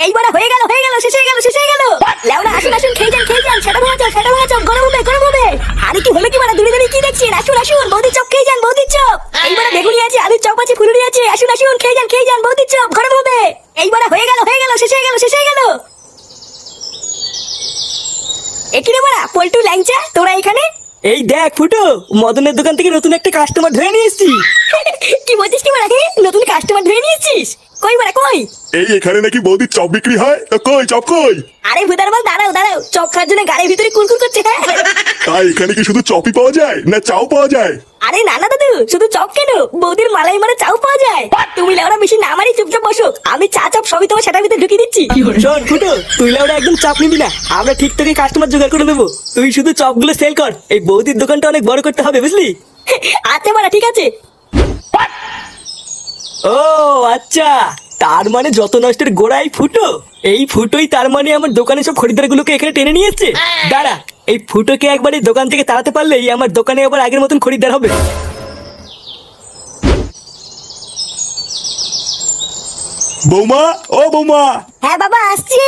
এইবার হয়ে গেল শেষ হয়ে গেল। লেওড়া আসুন আসুন খেয়ে যান সেটা ভাঙা চপ গরম হবে। আরে কি হলো কি মানে দূরে কি দেখছেন? আসুন বৌদির চপ খেয়ে যান, বৌদির চপ। এইবার বেগুনি আছে, আলুর চপ আছে, ফুলুরি আছে, আসুন খেয়ে যান বৌদির চপ গরম হবে। এইবার হয়ে গেল শেষ হয়ে গেল। এখানে বড়া পল্টু ল্যাংচা তোরা এখানে? এই দেখ ফুটো, মদনের দোকান থেকে নতুন একটা কাস্টমার ধরে নিয়ে এসেছি। কি বলছিস কি বড়া? নতুন কাস্টমার ধরে নিয়েছিস? কই বড়া কই? এই এখানে নাকি বৌদির চপ বিক্রি হয়, তো কই চপ কই? আরে ভুদার বল দাঁড়াও চপ খাওয়ার জন্য গাড়ির ভিতরে কুরকুর করছে। তাই এখানে কি শুধু চপই পাওয়া যায় না চাও পাওয়া যায়? আরে না দাদু, শুধু চপ কেন, বৌদির মালাই মানে চাও পাওয়া যায়। তুমি লেওড়া বেশি না মারি চুপচাপ বসো, আমি চা চপ সবই তোমার সেটার ভিতরে ঢুকিয়ে দিচ্ছি। শোন ফুটো, তুই ওরা একদম চাপ নিবি না, আমরা ঠিক তোকে কাস্টমার জোগাড় করে দেবো। তুই শুধু চপগুলো সেল কর, এই বৌদির দোকানটা অনেক বড় করতে হবে বুঝলি? আচ্ছা বড়া ঠিক আছে। ও আচ্ছা, তার মানে যত নষ্টের গোড়াই ফুটো। এই ফুটোই তার মানে আমার দোকানে সব খরিদ্দার গুলোকে এখানে টেনে নিয়ে এসছে। দাঁড়া, এই ফুটোকে একবার এই দোকান থেকে তাড়াতে পারলেই আমার দোকানে আবার আগের মতন খরিদ্দার হবে। বৌমা, ও বৌমা। হ্যাঁ বাবা আসছি।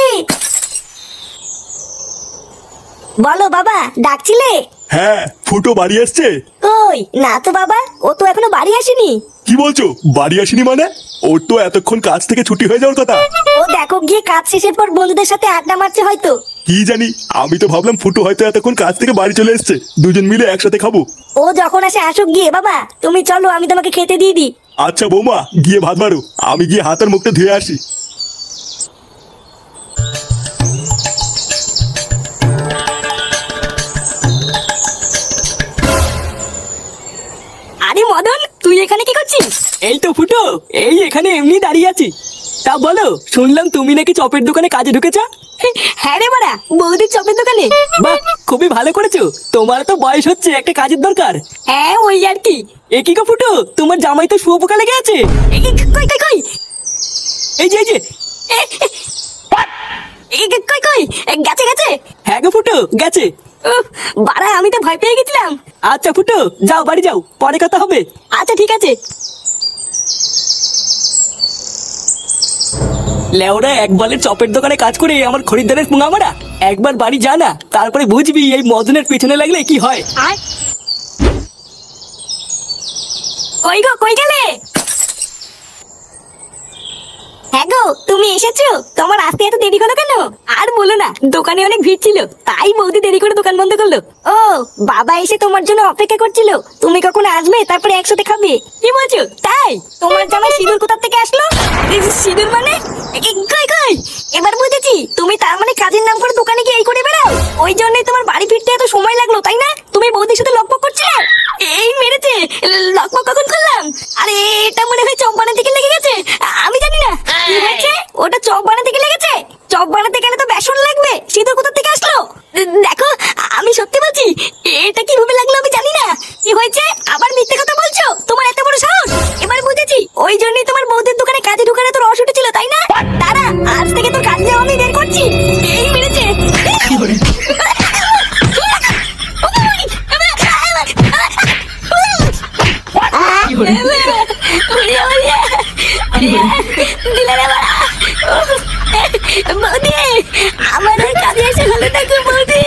বলো বাবা, ডাকছিলে? হ্যাঁ, ফুটো বাড়ি আসছে? কই না তো বাবা, ও তো এখনো বাড়ি আসেনি। কি বলছো বাড়ি আসেনি মানে? ওর তো এতক্ষণ কাজ থেকে ছুটি হয়ে যাওয়ার কথা। ও দেখো গিয়ে কাজ শেষের পর বন্ধুদের সাথে আড্ডা মারছে হয়তো। কি জানি, আমি তো ভাবলাম ফুটো হয়তো এতক্ষণ কাজ থেকে বাড়ি চলে এসেছে, দুজন মিলে একসাথে খাবো। ও যখন আসে আসুক গিয়ে বাবা, তুমি চলো আমি তোমাকে খেতে দিয়ে দিই। আচ্ছা বৌমা, গিয়ে ভাত বাড়ো, আমি গিয়ে হাত আর মুখটা ধুয়ে আসি। আরে মদন, তুই এখানে কি করছিস? এই তো ফুটো, এই এখানে এমনি দাঁড়িয়ে আছি। তা বলো, শুনলাম তুমি নাকি চপের দোকানে কাজে ঢুকেছো? হ্যাঁ রে বাড়া, বৌদির চপের দোকানে। বাহ, খুবই ভালো করেছো। তোমার তো বয়স হচ্ছে, একটা কাজের দরকার। হ্যাঁ ওই আর কি। এ কি গো ফুটো, তোমার জামাই তো শুয়োপোকা লেগে আছে। কই এই যে কই গেছে। হ্যাঁ গো ফুটো, গেছে। উফ, বাড়া আমি তো ভয় পেয়ে গেছিলাম। আচ্ছা ফুটো, যাও বাড়ি যাও, পরে কথা হবে। আচ্ছা ঠিক আছে। লেওরা এক বলের চপের দোকানে কাজ করে আমার খরিদ্দারের পুঙা মারা। একবার বাড়ি যা না, তারপরে বুঝবি এই মদনের পিছনে লাগলে কি হয়। কই গেলে? হ্যাঁ গো, তুমি এসেছো? তোমার আসতে এত দেরি হলো কেন? আর বলো না, দোকানে অনেক ভিড় ছিল, তাই বৌদি দেরি করে দোকান বন্ধ করলো। ও বাবা এসে তোমার জন্য অপেক্ষা করছিল, তুমি কখন আসবে তারপরে একসাথে খাবে। কি বলছো তাই? তোমার জামাই সিঁদুর কোথা থেকে আসলো? সিঁদুর মানে? কই এবার বুঝেছি, তুমি তার মানে কাজের নাম করে দোকানে গিয়ে এই করে বেড়াও। ওই জন্যই তোমার বাড়ি ফিরতে এত সময় লাগলো তাই না? তুমি বৌদির সাথে লকপক করছিলে। এই মেরেছে। লকপক কখন করলাম? আরে এটা মনে হয় চপ বানাতে গিয়ে লেগে গেছে, আমি জানি না কি হয়েছে। ওটা চপ বানাতে গিয়ে লেগেছে। চপ বানাতে গেলে তো বেসন লাগবে, সিঁদুর কোথা থেকে আসলো? দেখো আমি সত্যি বলছি, এটা কিভাবে লাগলো আমি জানি না। কি হয়েছে? আবার মিথ্যে কথা বলছো? তোমার এত বড় সাহস? এবার বুঝেছি, ওই জন্যই তোমার বৌদির দোকানে কাজে ঢুকানো তোর রস উঠেছিল তাই না? দাঁড়া, আজ থেকে তোর কাজ আমি বের করছি। এই মেরেছে। বৌদি, আমার কাজে এসে ভালো থাকো বৌদি।